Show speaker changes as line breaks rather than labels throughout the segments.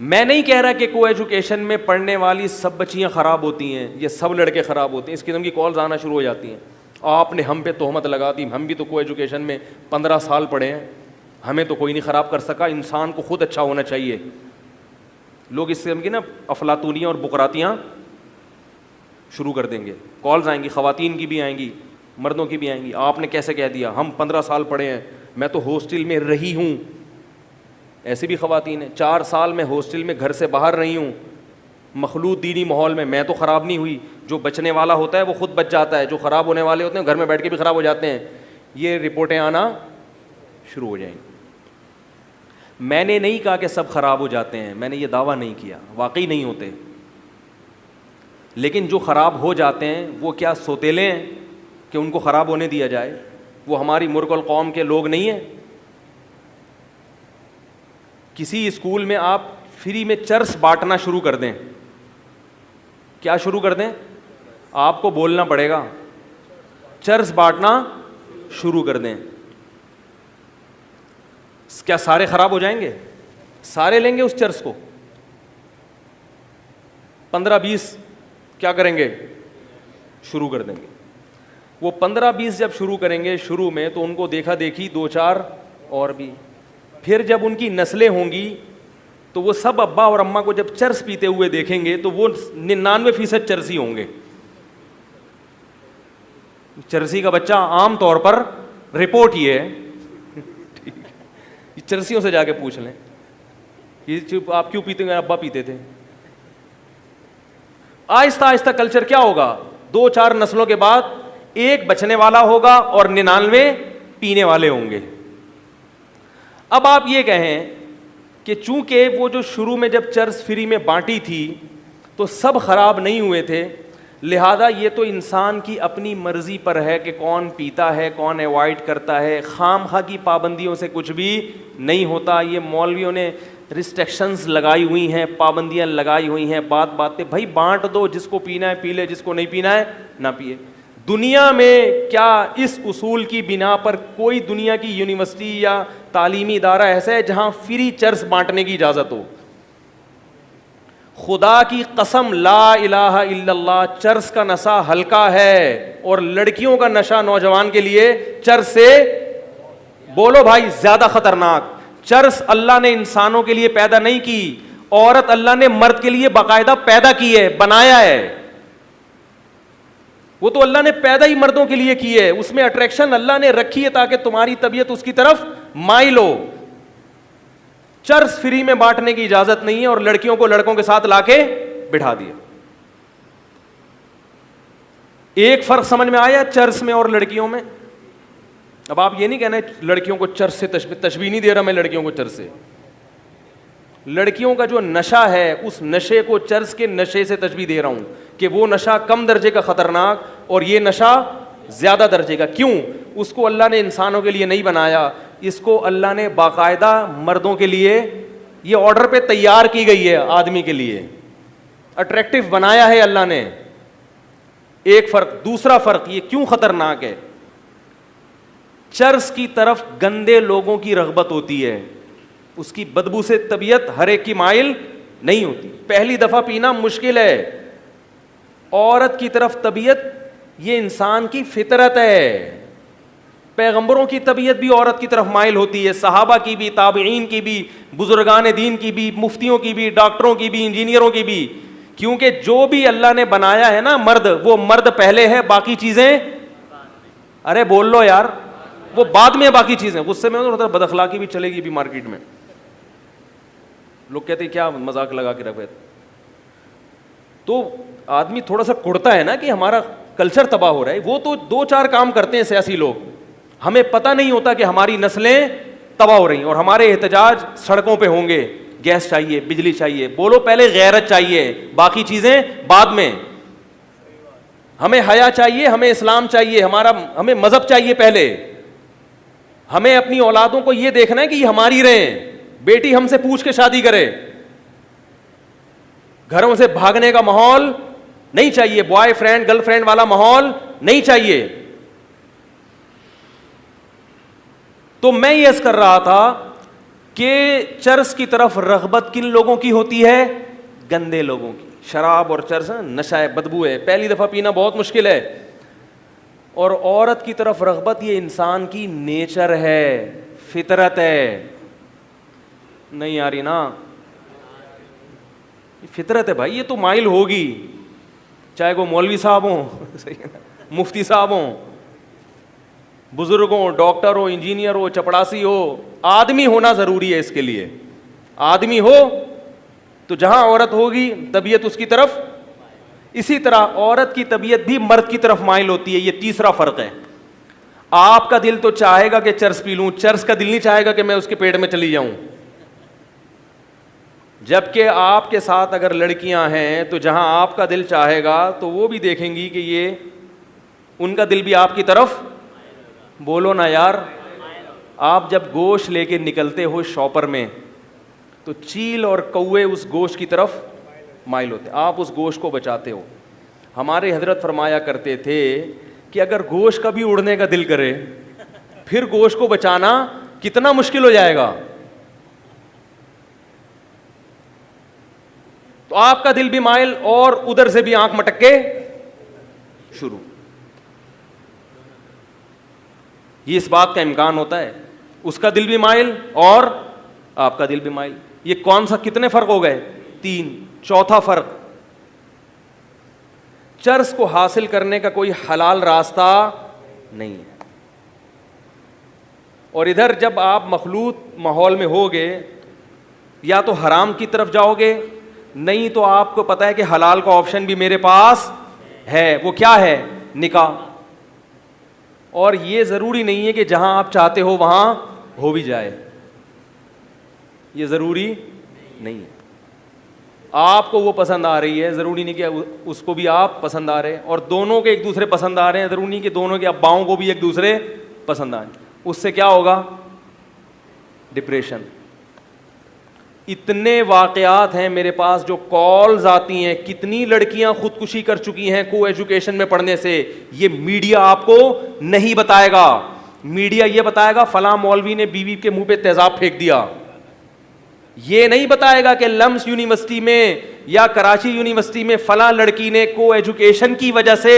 میں نہیں کہہ رہا کہ کو ایجوکیشن میں پڑھنے والی سب بچیاں خراب ہوتی ہیں یا سب لڑکے خراب ہوتے ہیں. اس قسم کی کالز آنا شروع ہو جاتی ہیں. آپ نے ہم پہ تہمت لگا دی, ہم بھی تو کو ایجوکیشن میں 15 سال پڑھے ہیں, ہمیں تو کوئی نہیں خراب کر سکا, انسان کو خود اچھا ہونا چاہیے. لوگ اس قسم کی نا افلاطونیاں اور بکراتیاں شروع کر دیں گے. کالز آئیں گی, خواتین کی بھی آئیں گی, مردوں کی بھی آئیں گی. آپ نے کیسے کہہ دیا, ہم 15 سال پڑھے ہیں, میں تو ہاسٹل میں رہی ہوں. ایسی بھی خواتین ہیں, 4 سال میں ہاسٹل میں گھر سے باہر رہی ہوں, مخلوط دینی ماحول میں تو خراب نہیں ہوئی. جو بچنے والا ہوتا ہے وہ خود بچ جاتا ہے, جو خراب ہونے والے ہوتے ہیں گھر میں بیٹھ کے بھی خراب ہو جاتے ہیں. یہ رپورٹیں آنا شروع ہو جائیں گی. میں نے نہیں کہا کہ سب خراب ہو جاتے ہیں, میں نے یہ دعویٰ نہیں کیا, واقعی نہیں ہوتے. لیکن جو خراب ہو جاتے ہیں وہ کیا سوتیلے ہیں کہ ان کو خراب ہونے دیا جائے؟ وہ ہماری ملک القوم کے لوگ نہیں ہیں. کسی اسکول میں آپ فری میں چرس بانٹنا شروع کر دیں, کیا شروع کر دیں؟ آپ کو بولنا پڑے گا, چرس بانٹنا شروع کر دیں. کیا سارے خراب ہو جائیں گے؟ سارے لیں گے اس چرس کو؟ 15-20 کیا کریں گے؟ شروع کر دیں گے. وہ 15-20 جب شروع کریں گے شروع میں تو ان کو دیکھا دیکھی 2-4 اور بھی. پھر جب ان کی نسلیں ہوں گی تو وہ سب ابا اور اماں کو جب چرس پیتے ہوئے دیکھیں گے تو وہ 99% چرسی ہوں گے. چرسی کا بچہ عام طور پر رپورٹ یہ ہے, چرسیوں سے جا کے پوچھ لیں آپ کیوں پیتے ہیں, ابا پیتے تھے. آہستہ آہستہ کلچر کیا ہوگا, 2-4 نسلوں کے بعد ایک بچنے والا ہوگا اور 99 پینے والے ہوں گے. اب آپ یہ کہیں کہ چونکہ وہ جو شروع میں جب چرس فری میں بانٹی تھی تو سب خراب نہیں ہوئے تھے, لہذا یہ تو انسان کی اپنی مرضی پر ہے کہ کون پیتا ہے کون ایوائڈ کرتا ہے, خام خواہ کی پابندیوں سے کچھ بھی نہیں ہوتا. یہ مولویوں نے ریسٹرکشنز لگائی ہوئی ہیں, پابندیاں لگائی ہوئی ہیں, بات پہ بھائی بانٹ دو, جس کو پینا ہے پی لے, جس کو نہیں پینا ہے نہ پیے. دنیا میں کیا اس اصول کی بنا پر کوئی دنیا کی یونیورسٹی یا تعلیمی ادارہ ایسا ہے جہاں فری چرس بانٹنے کی اجازت ہو؟ خدا کی قسم لا الہ الا اللہ, چرس کا نشہ ہلکا ہے اور لڑکیوں کا نشہ نوجوان کے لیے چرس سے بولو بھائی زیادہ خطرناک. چرس اللہ نے انسانوں کے لیے پیدا نہیں کی, عورت اللہ نے مرد کے لیے باقاعدہ پیدا کی ہے, بنایا ہے. وہ تو اللہ نے پیدا ہی مردوں کے لیے کی ہے, اس میں اٹریکشن اللہ نے رکھی ہے تاکہ تمہاری طبیعت اس کی طرف مائل ہو. چرس فری میں بانٹنے کی اجازت نہیں ہے اور لڑکیوں کو لڑکوں کے ساتھ لا کے بٹھا دیا. ایک فرق سمجھ میں آیا چرس میں اور لڑکیوں میں؟ اب آپ یہ نہیں کہنا لڑکیوں کو چرس سے تشبیہ نہیں دے رہا میں لڑکیوں کو چرس سے. لڑکیوں کا جو نشہ ہے اس نشے کو چرس کے نشے سے تشبیہ دے رہا ہوں کہ وہ نشہ کم درجے کا خطرناک اور یہ نشہ زیادہ درجے کا. کیوں؟ اس کو اللہ نے انسانوں کے لیے نہیں بنایا, اس کو اللہ نے باقاعدہ مردوں کے لیے یہ آرڈر پہ تیار کی گئی ہے, آدمی کے لیے اٹریکٹیو بنایا ہے اللہ نے. ایک فرق. دوسرا فرق یہ کیوں خطرناک ہے, چرس کی طرف گندے لوگوں کی رغبت ہوتی ہے, اس کی بدبو سے طبیعت ہر ایک کی مائل نہیں ہوتی. پہلی دفعہ پینا مشکل ہے. عورت کی طرف طبیعت یہ انسان کی فطرت ہے. پیغمبروں کی طبیعت بھی عورت کی طرف مائل ہوتی ہے, صحابہ کی بھی, تابعین کی بھی, بزرگان دین کی بھی, مفتیوں کی بھی, ڈاکٹروں کی بھی, انجینئروں کی بھی. کیونکہ جو بھی اللہ نے بنایا ہے نا مرد, وہ مرد پہلے ہے, باقی چیزیں ارے بول لو یار, وہ بعد میں باقی چیزیں. غصے میں بد اخلاقی بھی چلے گی بھی مارکیٹ میں. لوگ کہتے ہیں کیا مذاق لگا کے رکھے, تو آدمی تھوڑا سا کڑتا ہے نا کہ ہمارا کلچر تباہ ہو رہا ہے. وہ تو 2-4 کام کرتے ہیں سیاسی لوگ, ہمیں پتہ نہیں ہوتا کہ ہماری نسلیں تباہ ہو رہی ہیں اور ہمارے احتجاج سڑکوں پہ ہوں گے. گیس چاہیے, بجلی چاہیے, بولو پہلے غیرت چاہیے, باقی چیزیں بعد میں. ہمیں حیا چاہیے, ہمیں اسلام چاہیے, ہمیں مذہب چاہیے پہلے. ہمیں اپنی اولادوں کو یہ دیکھنا ہے کہ یہ ہماری رہیں. بیٹی ہم سے پوچھ کے شادی کرے. گھروں سے بھاگنے کا ماحول نہیں چاہیے, بوائے فرینڈ گرل فرینڈ والا ماحول نہیں چاہیے. تو میں یہ عرض کر رہا تھا کہ چرس کی طرف رغبت کن لوگوں کی ہوتی ہے؟ گندے لوگوں کی. شراب اور چرس نشہ ہے, بدبو ہے, پہلی دفعہ پینا بہت مشکل ہے. اور عورت کی طرف رغبت یہ انسان کی نیچر ہے, فطرت ہے. نہیں آ رہی نا؟ فطرت ہے بھائی, یہ تو مائل ہوگی, چاہے وہ مولوی صاحب ہوں, مفتی صاحب ہوں, بزرگ ہوں, ڈاکٹر ہو, انجینئر ہو, چپڑاسی ہو. آدمی ہونا ضروری ہے اس کے لیے. آدمی ہو تو جہاں عورت ہوگی طبیعت اس کی طرف. اسی طرح عورت کی طبیعت بھی مرد کی طرف مائل ہوتی ہے. یہ تیسرا فرق ہے. آپ کا دل تو چاہے گا کہ چرس پی لوں, چرس کا دل نہیں چاہے گا کہ میں اس کے پیٹ میں چلی جاؤں. جبکہ آپ کے ساتھ اگر لڑکیاں ہیں تو جہاں آپ کا دل چاہے گا تو وہ بھی دیکھیں گی کہ یہ ان کا دل بھی آپ کی طرف. بولو نا یار. آپ جب گوشت لے کے نکلتے ہو شاپر میں تو چیل اور کوے اس گوشت کی طرف مائل ہوتے, آپ اس گوشت کو بچاتے ہو. ہمارے حضرت فرمایا کرتے تھے کہ اگر گوشت کا بھی اڑنے کا دل کرے پھر گوشت کو بچانا کتنا مشکل ہو جائے گا. تو آپ کا دل بھی مائل اور ادھر سے بھی آنکھ مٹک کے شروع. یہ اس بات کا امکان ہوتا ہے, اس کا دل بھی مائل اور آپ کا دل بھی مائل. یہ کون سا, کتنے فرق ہو گئے؟ 3. چوتھا فرق, چرس کو حاصل کرنے کا کوئی حلال راستہ نہیں ہے. اور ادھر جب آپ مخلوط ماحول میں ہوگے یا تو حرام کی طرف جاؤ گے, نہیں تو آپ کو پتا ہے کہ حلال کا آپشن بھی میرے پاس ہے. وہ کیا ہے؟ نکاح. اور یہ ضروری نہیں ہے کہ جہاں آپ چاہتے ہو وہاں ہو بھی جائے, یہ ضروری نہیں ہے. آپ کو وہ پسند آ رہی ہے, ضروری نہیں کہ اس کو بھی آپ پسند آ رہے ہیں, اور دونوں کے ایک دوسرے پسند آ رہے ہیں, ضروری نہیں کہ دونوں کے اباؤں کو بھی ایک دوسرے پسند آئیں. اس سے کیا ہوگا؟ ڈپریشن. اتنے واقعات ہیں میرے پاس جو کالز آتی ہیں, کتنی لڑکیاں خودکشی کر چکی ہیں کو ایجوکیشن میں پڑھنے سے. یہ میڈیا آپ کو نہیں بتائے گا. میڈیا یہ بتائے گا فلاں مولوی نے بیوی کے منہ پہ تیزاب پھینک دیا. یہ نہیں بتائے گا کہ لمس یونیورسٹی میں یا کراچی یونیورسٹی میں فلاں لڑکی نے کو ایجوکیشن کی وجہ سے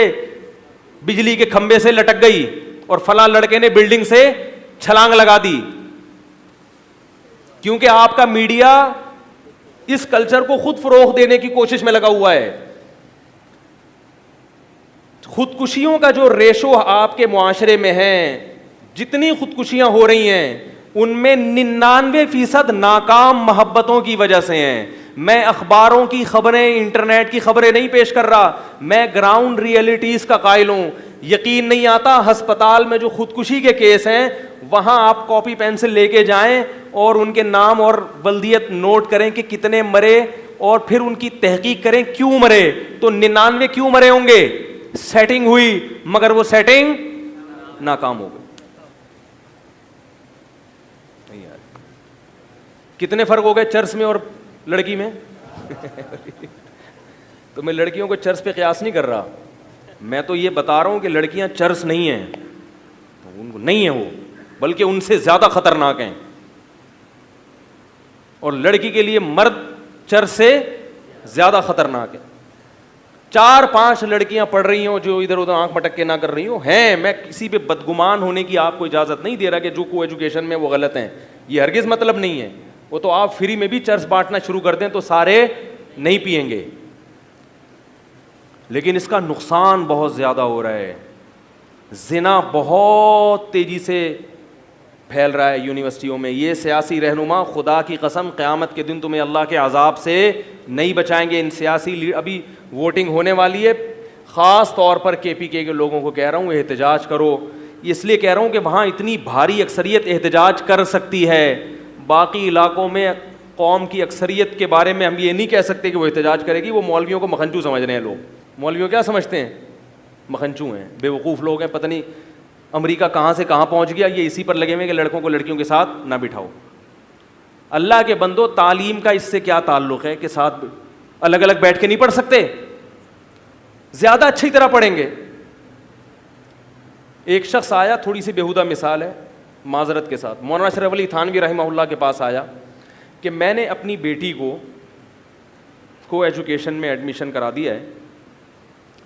بجلی کے کھمبے سے لٹک گئی اور فلاں لڑکے نے بلڈنگ سے چھلانگ لگا دی. کیونکہ آپ کا میڈیا اس کلچر کو خود فروغ دینے کی کوشش میں لگا ہوا ہے. خودکشیوں کا جو ریشو آپ کے معاشرے میں ہے, جتنی خودکشیاں ہو رہی ہیں ان میں 99% ناکام محبتوں کی وجہ سے ہیں. میں اخباروں کی خبریں, انٹرنیٹ کی خبریں نہیں پیش کر رہا, میں گراؤنڈ ریئلٹیز کا قائل ہوں. یقین نہیں آتا, ہسپتال میں جو خودکشی کے کیس ہیں وہاں آپ کاپی پینسل لے کے جائیں اور ان کے نام اور ولدیت نوٹ کریں کہ کتنے مرے, اور پھر ان کی تحقیق کریں کیوں مرے. تو 99 کیوں مرے ہوں گے؟ سیٹنگ ہوئی, مگر وہ سیٹنگ ناکام ہو گئی. کتنے فرق ہو گئے چرس میں اور لڑکی میں؟ تو میں لڑکیوں کو چرس پہ قیاس نہیں کر رہا, میں تو یہ بتا رہا ہوں کہ لڑکیاں چرس نہیں ہیں, ان کو نہیں ہیں وہ, بلکہ ان سے زیادہ خطرناک ہیں. اور لڑکی کے لیے مرد چرس سے زیادہ خطرناک ہے. 4-5 لڑکیاں پڑھ رہی ہوں جو ادھر ادھر آنکھ مٹک کے نہ کر رہی ہوں ہیں, میں کسی پہ بدگمان ہونے کی آپ کو اجازت نہیں دے رہا کہ جو کو ایجوکیشن میں وہ غلط ہیں, یہ ہرگز مطلب نہیں ہے. وہ تو آپ فری میں بھی چرس بانٹنا شروع کر دیں تو سارے نہیں پئیں گے, لیکن اس کا نقصان بہت زیادہ ہو رہا ہے. زنا بہت تیزی سے پھیل رہا ہے یونیورسٹیوں میں. یہ سیاسی رہنما خدا کی قسم قیامت کے دن تمہیں اللہ کے عذاب سے نہیں بچائیں گے. ان سیاسی ابھی ووٹنگ ہونے والی ہے, خاص طور پر کے پی کے لوگوں کو کہہ رہا ہوں احتجاج کرو. اس لیے کہہ رہا ہوں کہ وہاں اتنی بھاری اکثریت احتجاج کر سکتی ہے. باقی علاقوں میں قوم کی اکثریت کے بارے میں ہم یہ نہیں کہہ سکتے کہ وہ احتجاج کرے گی. وہ مولویوں کو مکھنچو سمجھ رہے ہیں لوگ. مولویوں کیا سمجھتے ہیں؟ مکھنچو ہیں, بے وقوف لوگ ہیں. پتہ نہیں امریکہ کہاں سے کہاں پہنچ گیا, یہ اسی پر لگے ہوئے کہ لڑکوں کو لڑکیوں کے ساتھ نہ بٹھاؤ. اللہ کے بندو, تعلیم کا اس سے کیا تعلق ہے کہ ساتھ الگ الگ بیٹھ کے نہیں پڑھ سکتے؟ زیادہ اچھی طرح پڑھیں گے. ایک شخص آیا, تھوڑی سی بیہودہ مثال ہے, معذرت کے ساتھ مولانا اشرف علی تھانوی رحمہ اللہ کے پاس آیا کہ میں نے اپنی بیٹی کو ایجوکیشن میں ایڈمیشن کرا دیا ہے,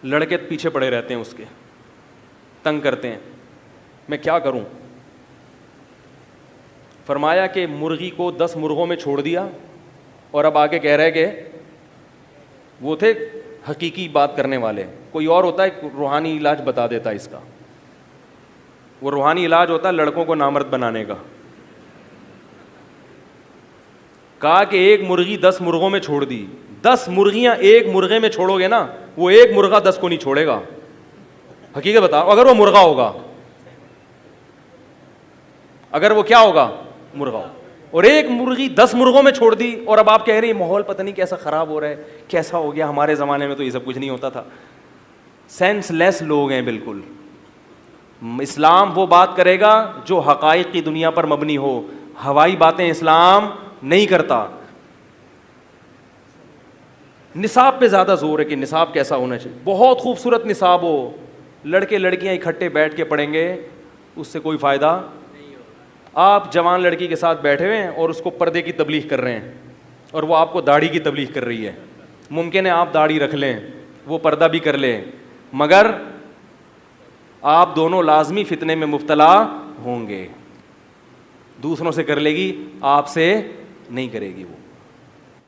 لڑکے پیچھے پڑے رہتے ہیں, اس کے تنگ کرتے ہیں, میں کیا کروں؟ فرمایا کہ مرغی کو 10 مرغوں میں چھوڑ دیا, اور اب آگے کہہ رہے کہ وہ تھے حقیقی بات کرنے والے, کوئی اور ہوتا ہے روحانی علاج بتا دیتا ہے اس کا, وہ روحانی علاج ہوتا ہے لڑکوں کو نامرد بنانے کا. کہا کہ ایک مرغی 10 مرغوں میں چھوڑ دی, 10 مرغیاں ایک مرغے میں چھوڑو گے نا, وہ ایک مرغہ 10 کو نہیں چھوڑے گا. حقیقت بتاؤ, اگر وہ مرغا ہوگا, اگر وہ کیا ہوگا, مرغا ہوگا, اور ایک مرغی 10 مرغوں میں چھوڑ دی. اور اب آپ کہہ رہے ہیں ماحول پتہ نہیں کیسا خراب ہو رہا ہے, کیسا ہو گیا, ہمارے زمانے میں تو یہ سب کچھ نہیں ہوتا تھا. سینس لیس لوگ ہیں بالکل. اسلام وہ بات کرے گا جو حقائق کی دنیا پر مبنی ہو, ہوائی باتیں اسلام نہیں کرتا. نصاب پہ زیادہ زور ہے کہ نصاب کیسا ہونا چاہیے, بہت خوبصورت نصاب ہو, لڑکے لڑکیاں اکٹھے بیٹھ کے پڑھیں گے, اس سے کوئی فائدہ. آپ جوان لڑکی کے ساتھ بیٹھے ہوئے ہیں اور اس کو پردے کی تبلیغ کر رہے ہیں, اور وہ آپ کو داڑھی کی تبلیغ کر رہی ہے. ممکن ہے آپ داڑھی رکھ لیں, وہ پردہ بھی کر لیں, مگر آپ دونوں لازمی فتنے میں مبتلا ہوں گے. دوسروں سے کر لے گی, آپ سے نہیں کرے گی وہ.